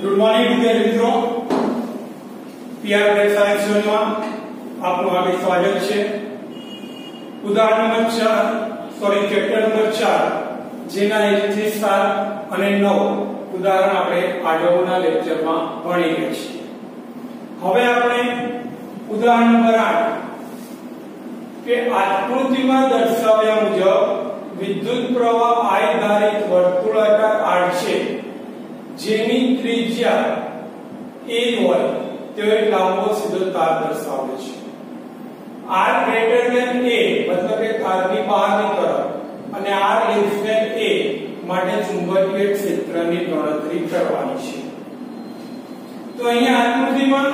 Good morning વિદ્યાર્થી મિત્રો, PR break science ઝોનમાં આપનું હાર્દિક સ્વાગત છે। ઉદાહરણ નંબર 4 ચેપ્ટર નંબર 4 જેના 1 થી 7 અને 9 ઉદાહરણ આપણે આગળના લેક્ચરમાં ભણી ગયા છીએ। હવે આપણે ઉદાહરણ નંબર 8 કે આકૃતિમાં દર્શાવ્યા મુજબ વિદ્યુત પ્રવાહ I ધારિત વર્તુળાકાર આડ છે જેની ત્રિજ્યા a હોય તેવો એક લાંબો સીધો તાર દર્શાવે છે। r ગ્રેટર ધેન a મતલબ કે તારની બહારની તરફ અને r લેસ ધેન a માટે ચુંબકીય ક્ષેત્રની ગણતરી કરવાની છે। તો અહીંયા આકૃતિમાં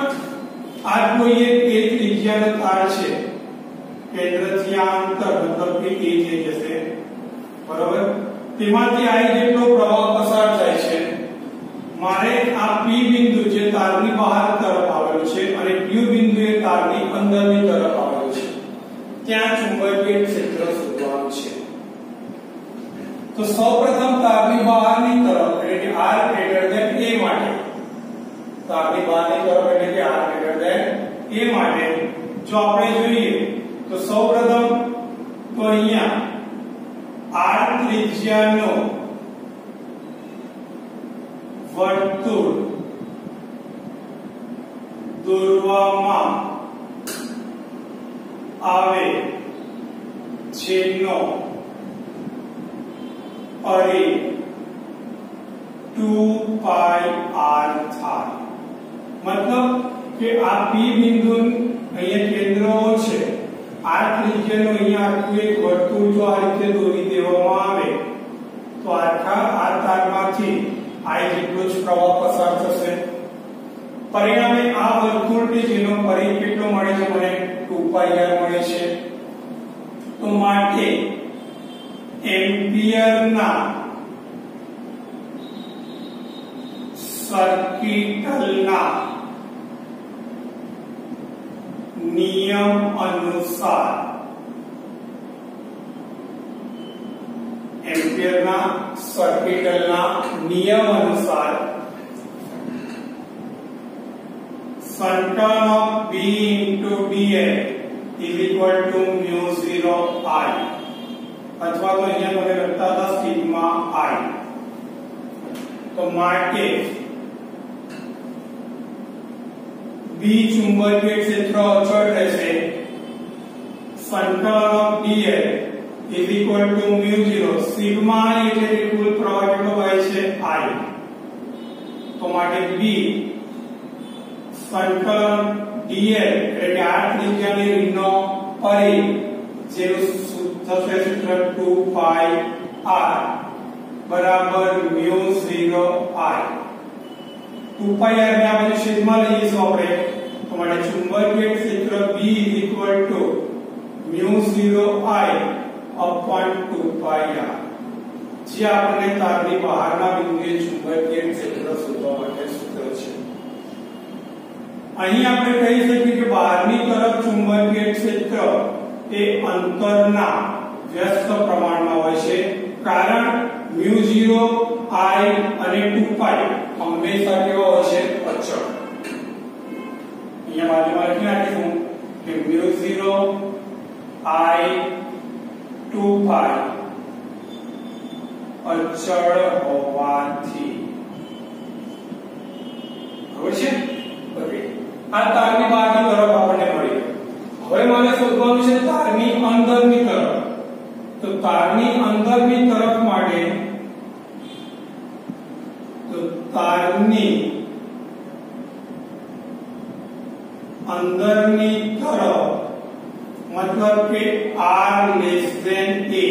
આ કોઈ એક a ત્રિજ્યાનો તાર છે, કેન્દ્રથી આ અંતર મતલબ કે a થઈ જશે, બરાબર। તેમાંથી I જેટલો પ્રવાહ પસાર થાય છે। મારે આ P બિંદુ જે તારની બહાર તરફ આવેલું છે અને Q બિંદુ એ તારની અંદરની તરફ આવેલું છે ત્યાં ચુંબકીય ક્ષેત્ર શોધવાનું છે। તો સૌપ્રથમ તારની બહારની તરફ એટલે કે r ગ્રેટર ધેન a માટે, તારની બહારની તરફ એટલે કે r ગ્રેટર ધેન a માટે જો આપણે જોઈએ તો સૌપ્રથમ તો અહીંયા r ત્રિજ્યાનો વર્તુળ દોરવામાં આવે જેનો પરિઘ 2πr થાય। મતલબ કે આ P બિંદુ અહીંયા કેન્દ્રો છે, આ ત્રિજ્યાનો અહીંયા આખું એક વર્તુળ જો આ રીતે દોરી દેવામાં આવે તો આખા આ તારમાંથી I જેટલો જ પ્રવાહ પસાર થશે। પરિણામે આ વર્તુળને જેનો પરિઘ કેટલો મળે છે, મને 2πr મળે છે। તો માટે એમ્પિયરના સર્કિટલના નિયમ અનુસાર એમ્પિયરના સર્કિટલના નિયમ અનુસાર સંકલન of B into dl is equal to mu 0 I અથવા તો અહીંયા મને લખતા હતા સિગ્મા I। તો માટે B ચુંબકીય ક્ષેત્ર અચળ રહેશે, સંકલન of dl is equal to mu 0 sigma I એટલે કે કુલ પ્રવાહ કેટલો હોય છે I। તો માટે B સંકલન dl એટલે આ ત્રિજ્યાની રીતનો પરિઘ જેનું થશે સૂત્ર 2πr બરાબર mu 0 I। 2πr ને આપણે છેદમાં લઈશું આપણે, તો માટે ચુંબકીય ક્ષેત્ર B mu 0 I upon 2πr જે આપણે તારની બહારના બિંદુએ ચુંબકીય ક્ષેત્ર શોધવા માટે સૂત્ર છે। અહીં આપણે કહી શકીએ કે બહારની તરફ ચુંબકીય ક્ષેત્ર એ અંતરના વ્યસ્ત પ્રમાણમાં હોય છે, કારણ mu 0 I અને 2π હંમેશા કેવા હોય છે, અચળ। અહીંયા બાજુમાં લખી નાખીશું કે mu 0 I 2π અચળ હોવાથી, બરાબર છે। ઓકે, આ તારની બહારની તરફ આપણને મળી। હવે મારે શોધવાનું છે તારની અંદરની તરફ। તો તારની અંદરની તરફ માટે તો તારની અંદરની તરફ મતલબ કે r લેસ ધેન a,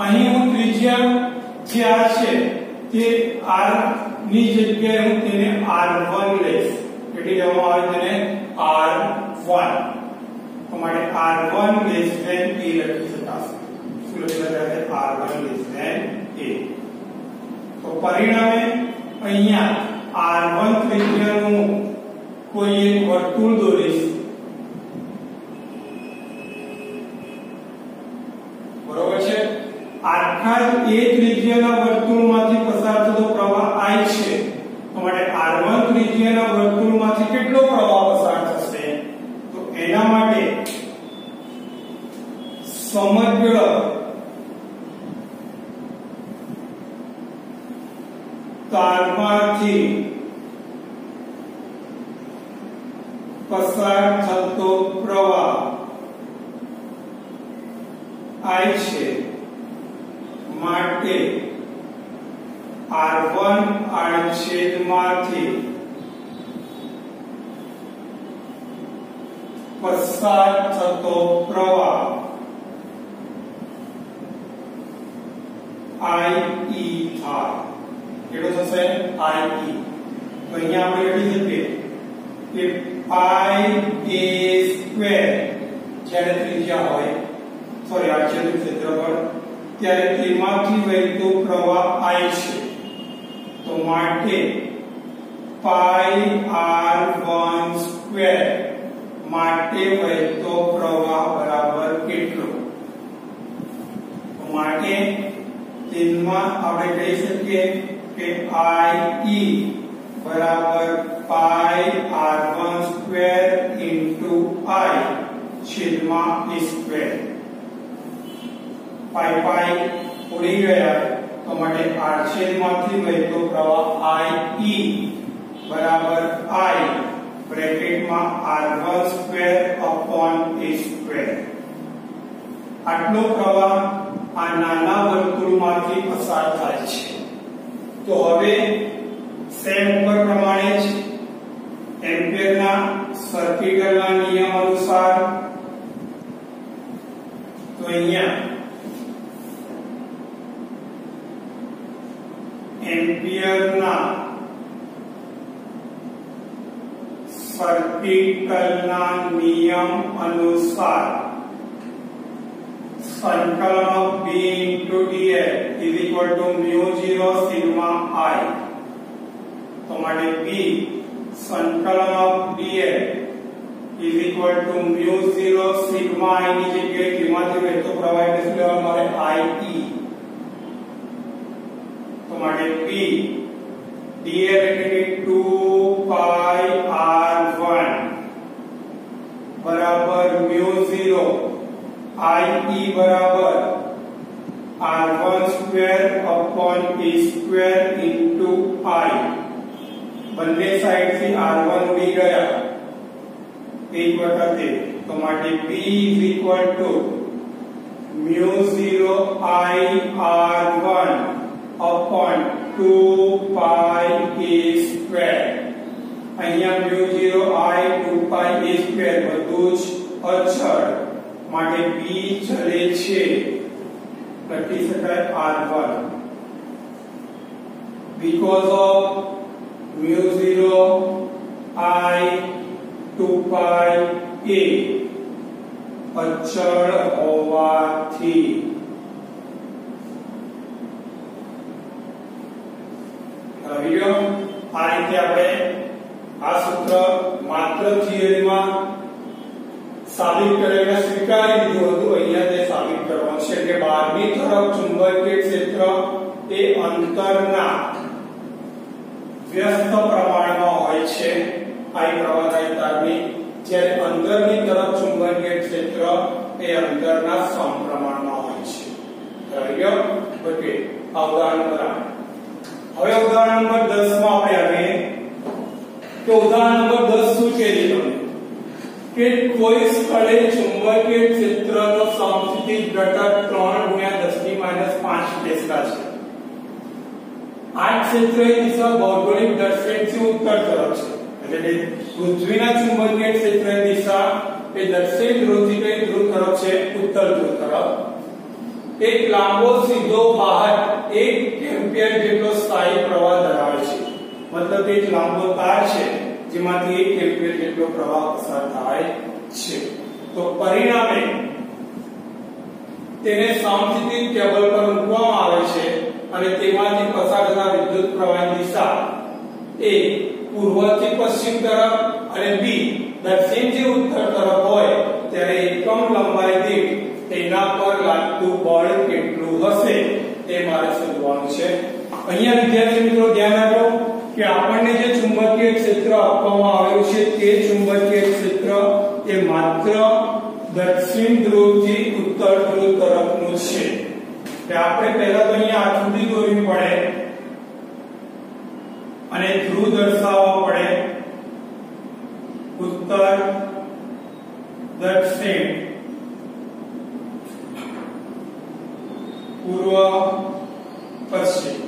અહીં હું ત્રિજ્યા જે આ છે તે r ની જગ્યાએ હું તેને r1 લઈશ, એટલે લેવામાં આવે તેને r1। તો માટે r1 લેસ ધેન a લખી શકાશે। શું લખી શકાશે? r1 less than a। તો પરિણામે અહીંયા r1 ત્રિજ્યાનું કોઈ એક વર્તુળ દોરીશ, બરોબર છે। આખા a ત્રિજ્યાના વર્તુળમાંથી પસાર થતો પ્રવાહ I છે, તો માટે તારમાંથી પસાર થતો પ્રવાહ I છે માટે R1 આડછેદમાંથી પસાર થતો પ્રવાહ IE થાય કેટલો થશે IE તો અહીંયા આપણે લખી શકીએ કે pi a સ્ક્વેર જ્યારે ત્રિજ્યા હોય સોરી આડછેદનું ક્ષેત્રફળ ત્યારે તેમાંથી વહેતો પ્રવાહ I છે તો માટે pi r1 સ્ક્વેર માટે વહેતો પ્રવાહ બરાબર કેટલો તો માટે તેમાં આપણે કહી શકીએ કે IE બરાબર pi r1 square into I છેદમાં a સ્ક્વેર પાઈ પાઈ ઉડી ગયા તો માટે આડછેદમાંથી વહેતો પ્રવાહ IE બરાબર I બ્રેકેટમાં r1 square upon a square આટલો પ્રવાહ આ નાના વર્તુળમાંથી પસાર થાય છે તો હવે સેમ ઉપર પ્રમાણે જ એમ્પિયરના સર્કિટના નિયમ અનુસાર તો અહીંયા એમ્પિયરના સર્કિટના નિયમ અનુસાર સંકલન of B into dl is equal to mu 0 sigma I તો માટે B સંકલન of dl is equal to mu 0 sigma I ની જગ્યાએ તેમાંથી વહેતો પ્રવાહ એટલે લેવા મારે IE તો માટે B dl એટલે 2 pi r1 બરાબર mu 0 IE બરાબર r1 square upon a square into I બંને સાઈડ થી r1 ઉડી ગયા એક વખતે તો માટે B is equal to mu 0 I r1 upon 2 pi a square અહીંયા mu 0 I 2 pi a square બધું જ અચળ માટે B ચલે છે લખી શકાય r1 because of mu 0 I 2 pi a અચળ હોવાથી આ રીતે આપણે આ સૂત્ર માત્ર થિયરીમાં સાબિત કરેલા સ્વીકારી દીધું હતું અહીંયા તે સાબિત કરવાનું છે કે બહારની તરફ ચુંબકીય ક્ષેત્ર એ અંતરના વ્યસ્ત પ્રમાણમાં હોય છે I પ્રવાહી તારની જ્યારે અંદરની તરફ ચુંબકીય ક્ષેત્ર એ અંદરના સમપ્રમાણમાં હોય છે થઈ ગયો ઓકે આ ઉદાહરણ નંબર 8 હવે ઉદાહરણ નંબર 10 માં આપણે આવીએ તો ઉદાહરણ નંબર 10 શું કહે છે તમને કે કોઈ સ્થળે ચુંબકીય ક્ષેત્રનો સમસ્થિતિ ઘટક 3 × 10⁻5 ટેસ્લા છે આ ક્ષેત્રની દિશા ભૌગોલિક દર્શનથી ઉત્તર તરફ છે એટલે પૃથ્વીના ચુંબકીય ક્ષેત્રની દિશા એ દક્ષિણ ધ્રુવથી કઈ ધ્રુવ તરફ છે ઉત્તર ધ્રુવ તરફ એક લાંબો સીધો બહાર 1 એમ્પિયર જેટલો સ્થાયી પ્રવાહ ધરાવે છે મતલબ એક લાંબો તાર છે જેમાંથી 1 એમ્પિયર જેટલો પ્રવાહ પસાર થાય છે તો પરિણામે તેને સમસ્થિતિ ટેબલ પર મૂકવામાં આવે છે અને તેમાંથી પસાર થતા વિદ્યુત પ્રવાહની દિશા એ પૂર્વથી પશ્ચિમ તરફ અને બી દક્ષિણથી ઉત્તર તરફ હોય ત્યારે એકમ લંબાઈ દીઠ તેના પર લાગતું બળ કેટલું હશે તે મારે શોધવાનું છે અહીંયા વિદ્યાર્થી મિત્રો ધ્યાન રાખો કે આપણને જે ચુંબકીય ક્ષેત્ર આપવામાં આવ્યું છે તે ચુંબકીય ક્ષેત્ર એ માત્ર દક્ષિણ ધ્રુવથી ઉત્તર ધ્રુવ તરફનું છે કે આપણે પહેલા તો અહીંયા આકૃતિ દોરવી પડે અને ધ્રુવ દર્શાવવો પડે ઉત્તર દક્ષિણ પૂર્વ પશ્ચિમ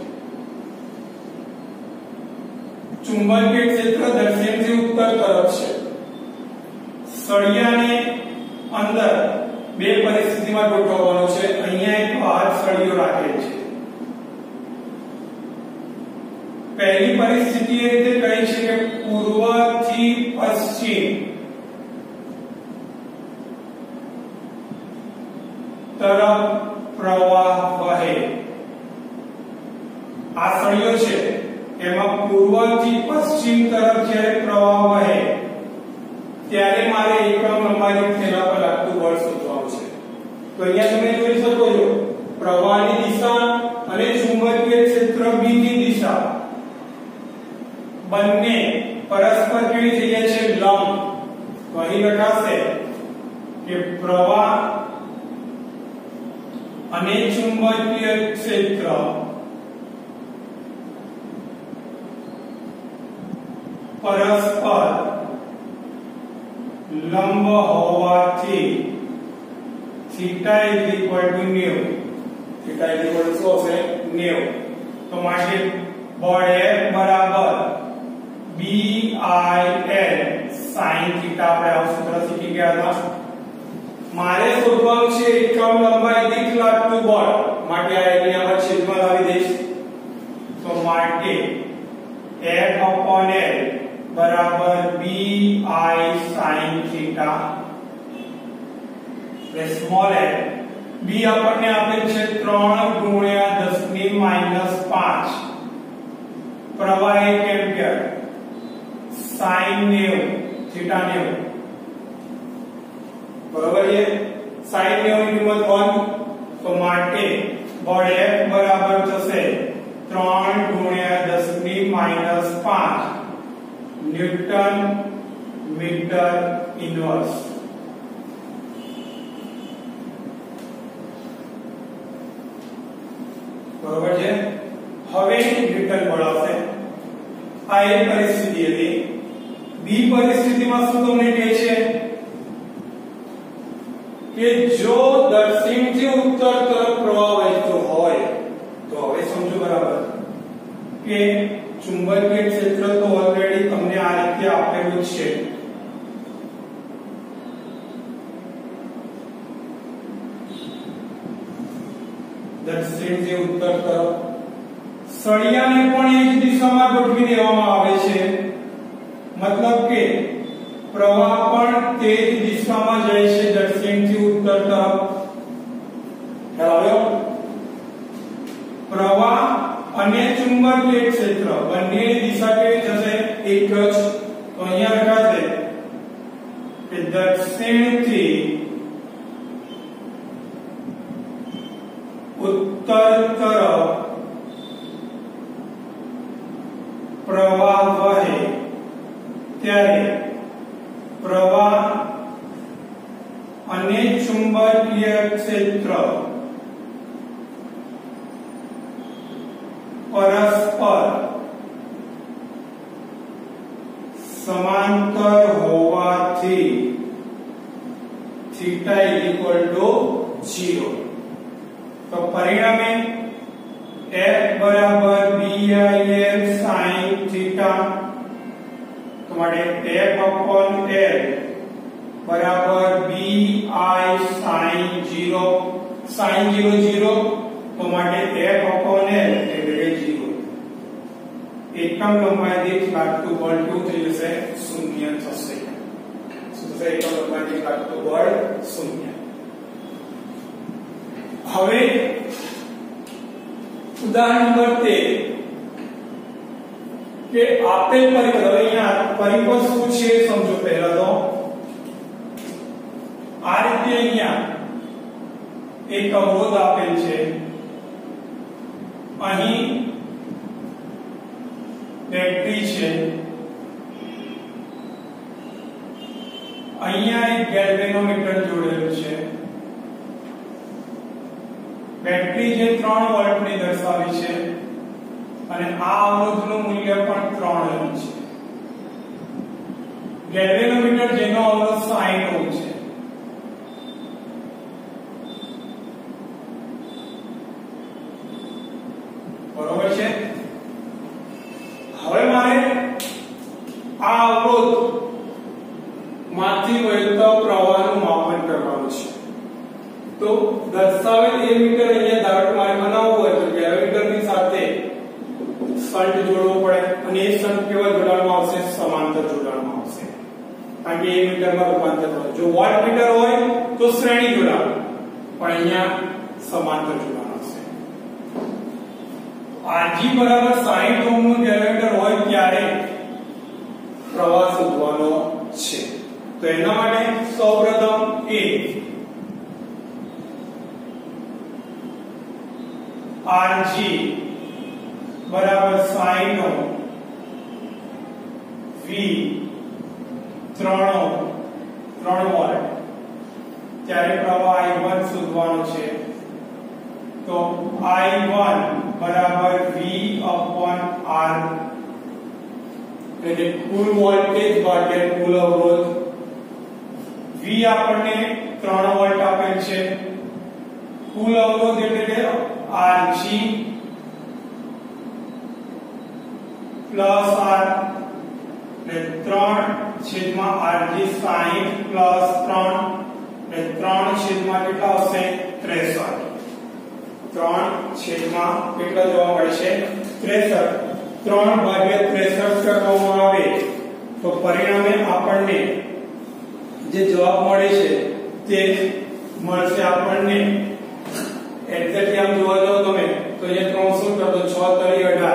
ચુંબકીય ક્ષેત્ર દક્ષિણથી ઉત્તર તરફ છે સળિયાને અંદર બે પરિસ્થિતિમાં ગોઠવવાનો છે અહીંયા એક બહાર સળિયો રાખેલ છે પહેલી પરિસ્થિતિ એ રીતે કહી છે કે પૂર્વથી પશ્ચિમ તરફ પ્રવાહ વહે આ સળિયો છે એમાં પૂર્વથી પશ્ચિમ તરફ જ્યારે પ્રવાહ વહે ત્યારે મારે એકમ લંબાઈ તેના પર લાગતું બળ શોધવાનું છે તો અહીંયા તમે જોઈ શકો છો પ્રવાહની દિશા અને ચુંબકીય ક્ષેત્ર B ની દિશા બંને પરસ્પર કેવી થઈ જાય છે લંબ તો અહીં લખાશે કે પ્રવાહ અને ચુંબકીય ક્ષેત્ર પરસ્પર લંબ હોવાથી થીટા = 90 થીટા = શું હશે 90 તો માટે બળ F બરાબર BIL sin થીટા આપણે આ સૂત્ર શીખી ગયા હતા મારે શોધવાનું છે એકમ લંબાઈ દીઠ લાગતું બળ માટે આ એરિયામાં છેદમાં લાવી દઈશ તો માટે F/L બરાબર BI sin થીટા એટલે સ્મોલ l b આપણને આપેલ છે 3 × 10⁻⁵ પ્રવાહ 1 એમ્પિયર sin 90 થીટા 90 બરાબર છે sin 90 ની કિંમત 1 તો માટે બળ F બરાબર થશે 3 × 10⁻⁵ ન્યૂટન મીટર ઇન્વર્સ બરાબર છે હવે ન્યૂટન બળ આવશે આ એક પરિસ્થિતિ હતી બી પરિસ્થિતિમાં શું તમને કહે છે કે જો દક્ષિણથી ઉત્તર તરફ પ્રવાહ વહેતો હોય તો હવે સમજો બરાબર કે ચુંબકીય ક્ષેત્ર તો ઓલરેડી તમને આ રીતે આપેલું છે દક્ષિણથી ઉત્તર તરફ સળિયાને પણ એ જ દિશામાં ગોઠવી દેવામાં આવે છે મતલબ કે પ્રવાહ પણ તે જ દિશામાં જાય છે દક્ષિણથી ઉત્તર તરફ ખ્યાલ આવ્યો પ્રવાહ અને ચુંબકીય ક્ષેત્ર બંનેની દિશા કેવી થશે એક જ તો અહીંયા લખાશે કે દક્ષિણથી ઉત્તર તરફ પ્રવાહ વહે ત્યારે પ્રવાહ અને ચુંબકીય ક્ષેત્ર પરસ્પર સમાંતર હોવાથી થીટા = 0 તો પરિણામે F બરાબર BIL sin થીટા તો માટે F/L બરાબર BI sin 0 sin 0 તો માટે F/L એટલે 0 એકમ લંબાઈ દીઠ લાગતું બળ શું થઈ જશે 0 થશે શું થશે એકમ લંબાઈ દીઠ લાગતું બળ 0 હવે ઉદાહરણ નંબર 13 કે આપેલ પરિપથ હવે અહીંયા પરિપથ શું છે સમજો પહેલા તો આ રીતે અહીંયા એક અવરોધ આપેલ છે અહીં બેટરી છે અહીંયા એક ગેલ્વેનોમીટર જોડેલું છે બેટરી જે 3 વોલ્ટ ની દર્શાવી છે અને આ અવરોધનું મૂલ્ય પણ 3 ઓહ્મ છે. ગેલ્વેનોમીટર જેનો અવરોધ 60 ઓહ્મ છે. બરોબર છે. હવે મારે આ અવરોધ માંથી વહેતો પ્રવાહનું માપન કરવાનું છે. તો દર્શાવેલ એમીટર અહીંયા ધારો કે મારે બનાવવું હોય તો ગેલ્વેનોમીટરની સાથે શન્ટ જોડવો પડે અને એ શન્ટ કેવા જોડાણમાં આવશે? સમાંતર જોડાણમાં આવશે. કારણ કે એમીટરમાં રૂપાંતર થાય. જો વોલ્ટમીટર હોય તો શ્રેણી જોડાણ, પણ અહીંયા સમાંતર જોડાણ આવશે. Rg બરાબર 60 ઓહ્મ નું ગેલ્વેનોમીટર હોય ત્યારે પ્રવાહ શોધવાનો છે. તો એના માટે સૌપ્રથમ Rg બરાબર 60 ઓહ્મ V 3 ઓહ્મ 3 વોલ્ટ ત્યારે પ્રવાહ I1 શોધવાનો છે. તો I1 બરાબર V upon R એટલે કુલ વોલ્ટેજ ભાગ્યા કુલ અવરોધ. V આપણને 3 વોલ્ટ આપેલ છે. કુલ અવરોધ એટલે કે Rg પ્લસ R એટલે 3/Rg 60 પ્લસ 3 એટલે 3 કેટલા આવશે? 63. 3 કેટલા જોવા મળે છે? 63. 3/63 કરવામાં આવે તો પરિણામે આપણને જે જવાબ મળે છે તે મળશે આપણને એક્ઝેક્ટલી આમ જોવા જાવ તમે તો અહીંયા 300 કરતો 6 તરી 18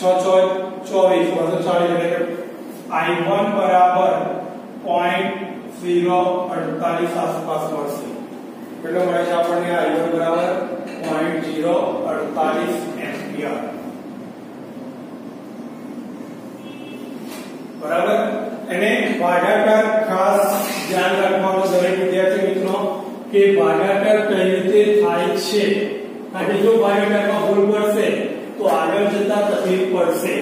6 6 24 240 એટલે કે I1 બરાબર 0.048 આસપાસ મળશે. કેટલો મળે છે આપણને? I1 બરાબર 0.048 એમ્પિયર. બરાબર. અને ભાગાકાર ખાસ ધ્યાન રાખવાનું દરેક વિદ્યાર્થી મિત્રો કે ભાગાકાર કઈ રીતે થાય છે. કારણ કે જો ભાગાકારમાં ભૂલ પડશે તો આગળ જતા તકલીફ પડશે.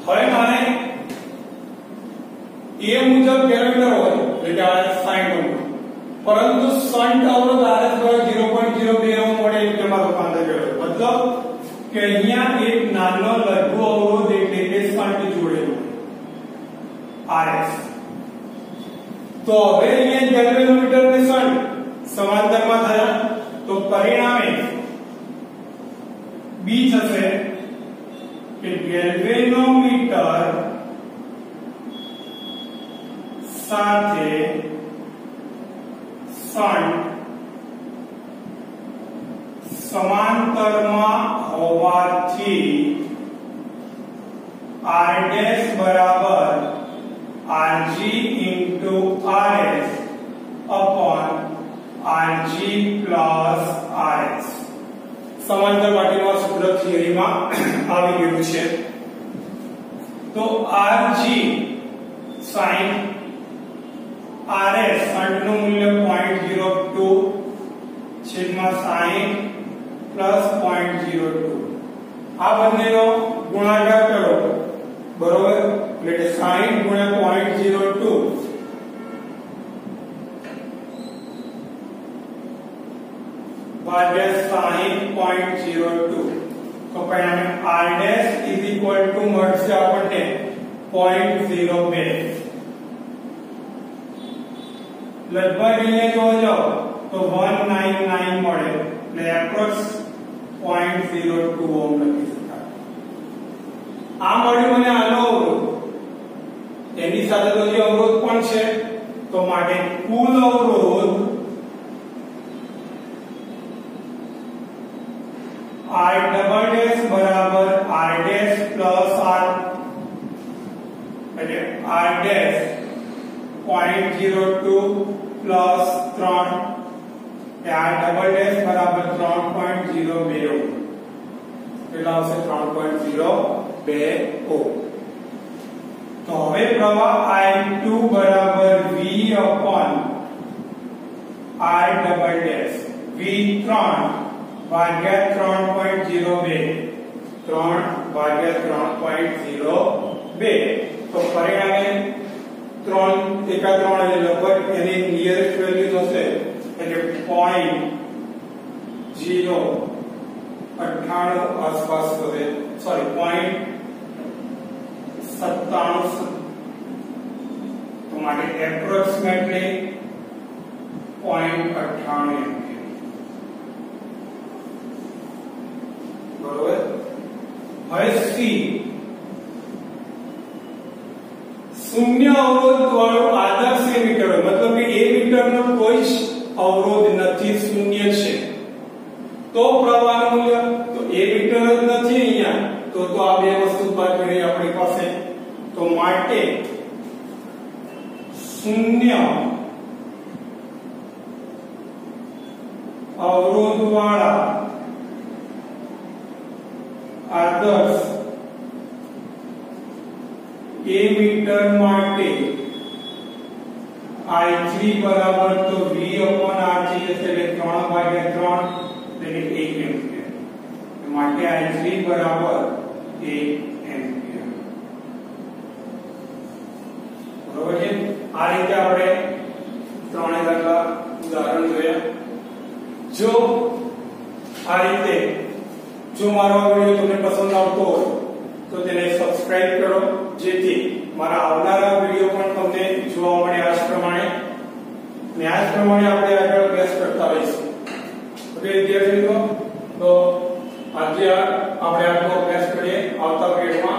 હવે મારે એ મુજબ ગેલ્વેનોમીટર હોય એટલે RS 60 ઓહ્મ પરંતુ શન્ટ અવરોધ RS બરાબર 0.02 ઓહ્મ મળે એટલે મારો રૂપાંતર કર્યો. મતલબ કે અહીંયા એક નાનો લઘુ અવરોધ એટલે કે શન્ટ જોડેલો RS. તો હવે અહીંયા ગેલ્વેનોમીટર ને શન્ટ સમાંતરમાં થયા તો પરિણામે B થશે કે ગેલ્વેનોમીટર સાથે શન્ટ સમાંતરમાં હોવાથી R' બરાબર Rg into RS upon Rg plus RS. સમાંતર માટેનું સૂત્ર થિયરીમાં આવી ગયું છે. તો Rg sin RS શન્ટનું મૂલ્ય 0.02 છેદમાં sin પ્લસ 0.02 આ બંનેનો ગુણાકાર કરો. બરોબર. એટલે sin ગુણ્યા 0.02 ભાગ્યા sin 0.02 તો પરિણામે R' મળશે આપણને 0.02. લગભગ અહીંયા જોવા જાઓ તો 199 મળે એટલે એપ્રોક્સ 0.02 ઓહ્મ લખી શકાય. આ મળ્યું મને આનો અવરોધ, એની સાથે તો જે અવરોધ પણ છે તો માટે કુલ અવરોધ R ડબલ ડેશ બરાબર R ડેશ પ્લસ R એટલે R dash 0.02 plus 3 R double dash બરાબર 3.02 કેટલા આવશે? 3.02 ઓહ્મ. તો હવે પ્રવાહ I2 બરાબર V upon R double dash V3 ભાગ્યા 3.02 તો પરિણામે 3 એકા 3 એટલે લગભગ એની નિયરેસ્ટ વેલ્યુ થશે એટલે 0.98 આસપાસ થશે સોરી 0.97 તો માટે એપ્રોક્સિમેટલી 0.98 બરોબર હવે સી શૂન્ય અવરોધ વાળું આદર્શ એમીટર મતલબ કે એમીટર નો કોઈ જ અવરોધ નથી શૂન્ય છે તો પ્રવાહ મૂલ્ય તો એમીટર જ નથી અહીંયા તો આ બે વસ્તુ બાકી રહી આપણી પાસે તો માટે શૂન્ય અવરોધ વાળા આદર્શ એમીટર માટે I3 બરાબર તો V/R3 એટલે 3/3 એટલે 1 એમ્પિયર માટે I3 બરાબર 1 એમ્પિયર બરોબર છે આ રીતે આપણે ત્રણે દાખલા ઉદાહરણ જોયા જો આ રીતે જો મારો આ વિડિયો તમને પસંદ આવતો હોય તો તેને સબસ્ક્રાઇબ કરો જેથી મારા આવનારા વિડિયો પણ તમને જોવા મળે આ જ પ્રમાણે આપણે આગળ અભ્યાસ કરતા રહીશું ઓકે વિદ્યાર્થી મિત્રો તો આજે આપણે આટલો અભ્યાસ કરીએ આવતા પીરિયડમાં